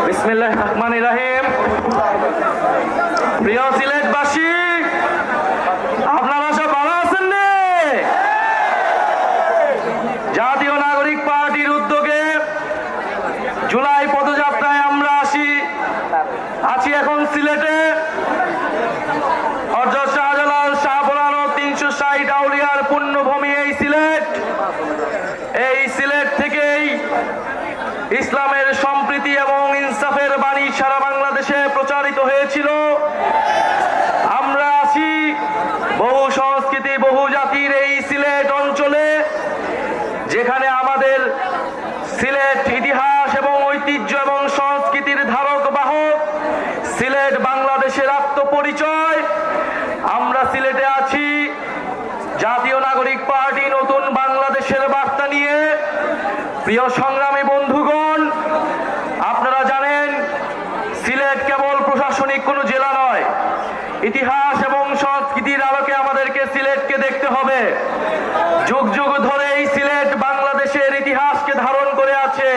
বিসমিল্লাহির রহমানির রহিম। প্রিয় সিলেটবাসী, আপনারা সব ভালো আছেন? জাতীয় নাগরিক পার্টির উদ্যোগে জুলাই পদযাত্রায় আমরা আছি এখন সিলেটে। হযরত শাহজালাল শাহপরান 360 আউলিয়ার পুণ্যভূমি এই সিলেট থেকেই ইসলামের সম্প্রীতি এবং ইনসাফের বাণী সারা বাংলাদেশে প্রচারিত হয়েছিল। আমরা আছি বহু সংস্কৃতি বহু জাতির এই সিলেট অঞ্চলে, যেখানে আমাদের সিলেট ইতিহাস এবং ঐতিহ্য এবং সংস্কৃতির ধারক বাহক। সিলেট বাংলাদেশের আত্মপরিচয়। আমরা সিলেটে আছি জাতীয় নাগরিক পার্টি নতুন বাংলাদেশের বার্তা নিয়ে। প্রিয় সংগ্রামী বন্ধুগণ, আপনারা জানেন সিলেট কেবল প্রশাসনিক কোনো জেলা নয়। ইতিহাস এবং সংস্কৃতির আলোকে আমাদেরকে সিলেটকে দেখতে হবে। যুগ যুগ ধরে এই সিলেট বাংলাদেশের ইতিহাসকে ধারণ করে আছে।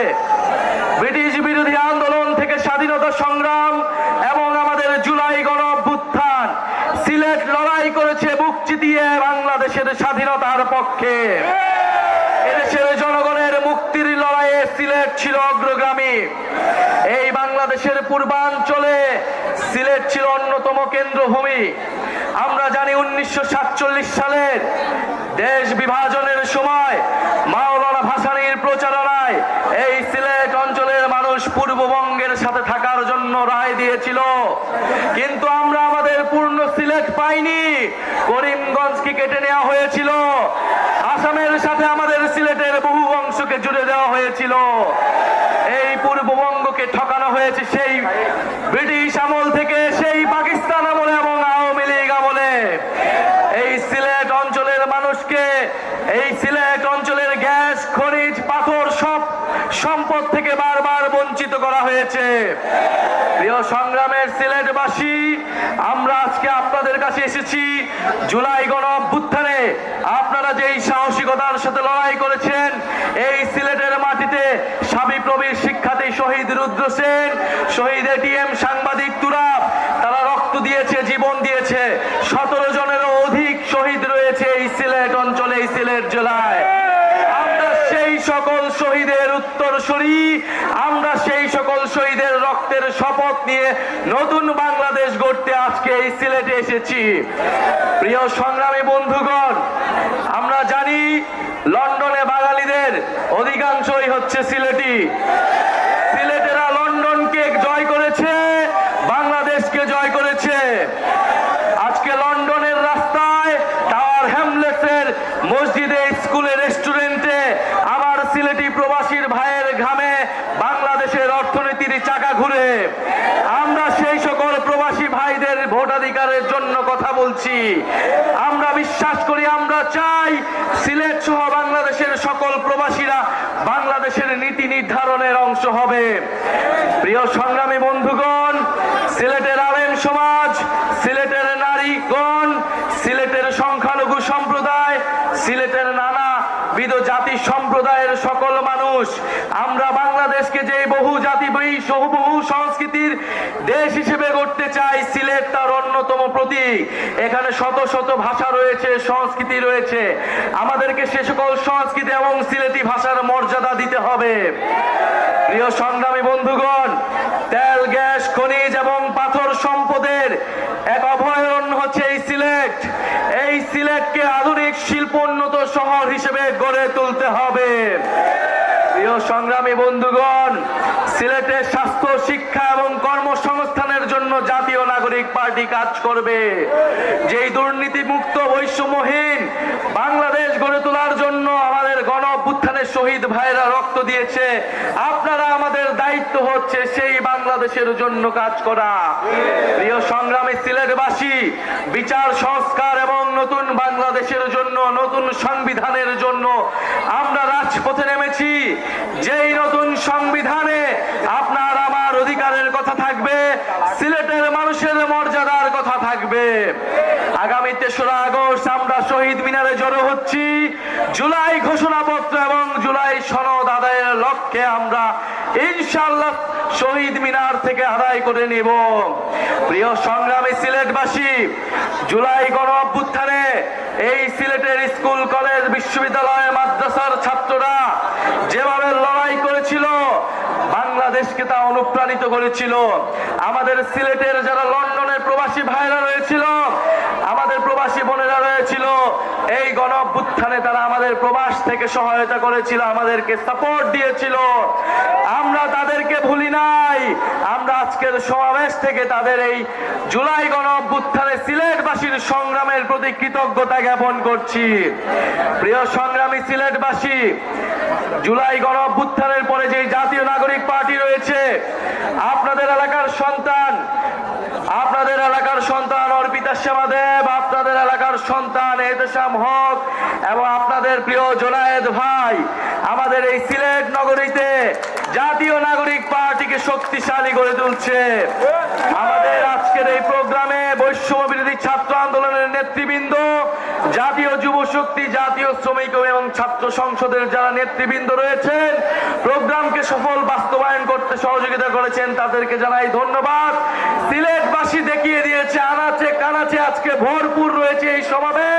ব্রিটিশ বিরোধী আন্দোলন থেকে স্বাধীনতা সংগ্রাম এবং আমাদের জুলাই গণ অভ্যুত্থান, সিলেট লড়াই করেছে বুক চিতিয়ে বাংলাদেশের স্বাধীনতার পক্ষে। এদেশের জনগণের মুক্তির লড়াইয়ে সিলেট ছিল অগ্রগামী। এই বাংলাদেশের পূর্বাঞ্চলে সিলেট ছিল অন্যতম কেন্দ্রভূমি। আমরা জানি 1947 সালের দেশ বিভাজনের সময় মাওলানা ভাসানীর প্রচারণায় এই সিলেট অঞ্চলের মানুষ পূর্ববঙ্গের সাথে থাকার জন্য রায় দিয়েছিল। কিন্তু আমরা আমাদের পূর্ণ সিলেট পাইনি। করিমগঞ্জকে কেটে নেওয়া হয়েছিল। আসামের সাথে আমাদের সিলেটের বহু অংশকে জুড়ে দেওয়া হয়েছিল। এই পূর্ববঙ্গকে ঠকানো হয়েছে সেই ব্রিটিশ আমল থেকে, সেই পাকিস্তান আমলে এবং আওয়ামী লীগ আমলে। এই সিলেট অঞ্চলের মানুষকে, এই সিলেট অঞ্চলের গ্যাস খনিজ পাথর সব সম্পদ থেকে বারবার বঞ্চিত করা হয়েছে। প্রিয় সংগ্রামের সিলেটবাসী, আমরা আজকে আপনাদের কাছে এসেছি জুলাই গণ অভ্যুত্থানে আপনারা যেই সাহসিকতার সাথে লড়াই করেছেন। এই সিলেটের মাটিতে শাবিপ্রবির শিক্ষার্থী শহীদ রুদ্র সেন, শহীদ এটিএম সাংবাদিক তুরাব, তারা রক্ত দিয়েছে, জীবন দিয়েছে। 17 জনেরও অধিক শহীদ রয়েছে এই সিলেট অঞ্চলে, এই সিলেট জেলায়। আমরা সেই সকল শহীদের উত্তরসূরি, আমরা সেই সকল শহীদের রক্তের শপথ নিয়ে নতুন বাংলাদেশ গড়তে আজকে এই সিলেটে এসেছি। প্রিয় সংগ্রামী বন্ধুগণ, আমরা জানি লন্ডনে বাঙালিদের অধিকাংশই হচ্ছে সিলেটি। সিলেটেরা লন্ডনকে জয় করেছে, বাংলাদেশকে জয় করেছে। আজকে লন্ডনের রাস্তায়, টাওয়ার হ্যামলেটসের মসজিদে, স্কুলে, রেস্টুরেন্টে আমার সিলেটি প্রবাসীর ভাইয়ের ঘামে বাংলাদেশের অর্থনীতির চাকা ঘুরে। আমরা সেই সকল প্রবাসী ভাইদের ভোটাধিকারের জন্য কথা বলছি। আমরা বিশ্বাস করি, আমরা চাই সিলেট সহ বাংলাদেশের সকল প্রবাসীরা বাংলাদেশের নীতি নির্ধারণের অংশ হবে। প্রিয় সংগ্রামী বন্ধুগণ, সিলেটের আলেম সমাজ, সিলেটের নারীগণ, সিলেটের সংখ্যালঘু সম্প্রদায়, সিলেটের নানাবিধ জাতি সম্প্রদায়ের সকল মানুষ, আমরা বাংলাদেশকে যে বহু জাতি বহু সংস্কৃতির দেশ হিসেবে গড়তে চাই। সিলেট তার অন্যতম প্রতীক। এখানে শত শত ভাষা রয়েছে, সংস্কৃতি রয়েছে। আমাদেরকে সে সকল সংস্কৃতি এবং সিলেটি ভাষার মর্যাদা দিতে হবে। প্রিয় সংগ্রামী বন্ধুগণ, তেল, গ্যাস, খনিজ এবং পাথর সম্পদের এক অভয়ারণ্য হচ্ছে এই সিলেট। এই সিলেটকে আধুনিক শিল্পোন্নত শহর হিসেবে গড়ে তুলতে হবে। প্রিয় সংগ্রামী বন্ধুগণ, সিলেটের স্বাস্থ্য, শিক্ষা এবং কর্মসংস্থানের জন্য জাতীয় নাগরিক পার্টি কাজ করবে। যেই দুর্নীতিমুক্ত বৈষম্যহীন বাংলাদেশ গড়ে তোলার জন্য আমাদের গণ অভ্যুত্থানের শহীদ ভাইরা রক্ত দিয়েছে, আপনারা আমাদের দায়িত্ব হচ্ছে সেই বাংলাদেশের জন্য কাজ করা। প্রিয় সংগ্রামী সিলেটবাসী, বিচার সংস্কার এবং নতুন বাংলাদেশের জন্য, নতুন সংবিধানের জন্য আমরা রাজপথে নেমেছি। যেই নতুন সংবিধানে আপনার আমার অধিকারের কথা থাকবে, সিলেটের মানুষের শহীদের মর্যাদার কথা থাকবে। আগামী 3রা আগস্ট আমরা শহীদ মিনারে জড়ো হচ্ছি জুলাই ঘোষণাপত্র এবং জুলাই সনদ আদায়ের লক্ষ্যে আমরা ইনশাআল্লাহ শহীদ মিনার থেকে আদায় করে নেব। প্রিয় সংগ্রামী সিলেটবাসী, জুলাই গণ অভ্যুত্থানে এই সিলেটের স্কুল কলেজ বিশ্ববিদ্যালয় মাদ্রাসার ছাত্ররা যেভাবে লড়াই করেছিল বাংলাদেশকে তা অনুপ্রাণিত করেছিল। আমাদের সিলেটের যারা লন্ডনের প্রবাসী ভাইরা রয়েছিল, আমাদের প্রবাসী বোনেরা রয়েছিল, এই গণ অভ্যুত্থানে তারা আমাদের প্রবাস থেকে সহায়তা করেছিল, আমাদেরকে সাপোর্ট দিয়েছিল। আমরা তাদেরকে ভুলি নাই। আমরা আজকের সমাবেশ থেকে তাদের এই জুলাই গণ অভ্যুত্থানে সিলেটবাসীর সংগ্রামের প্রতি কৃতজ্ঞতা জ্ঞাপন করছি। প্রিয় সংগ্রামী সিলেটবাসী, জুলাই গণ অভ্যুত্থানের পরে যে জাতীয় নাগরিক পার্টি রয়েছে, আপনাদের এলাকার সন্তান অর্পিতা শ্যামা দেব, আপনাদের এলাকার সন্তান এহতেশাম হক এবং আপনাদের প্রিয় জোনায়েদ ভাই আমাদের এই সিলেট নগরীতে জাতীয় নাগরিক পার্টিকে শক্তিশালী করে তুলছে। আমাদের আজকের এই প্রোগ্রামে বৈষম্য বিরোধী ছাত্র আন্দোলনের নেতৃবৃন্দ, জাতীয় যুব শক্তি, জাতীয় শ্রমিক এবং ছাত্র সংসদের যারা নেতৃবৃন্দ রয়েছেন, প্রোগ্রামকে সফল বাস্তবায়ন করতে সহযোগিতা করেছেন, তাদেরকে জানাই ধন্যবাদ। সিলেটবাসী দেখিয়ে দিয়েছে আনাচে কানাচে আজকে ভরপুর রয়েছে এই সমাবেশ।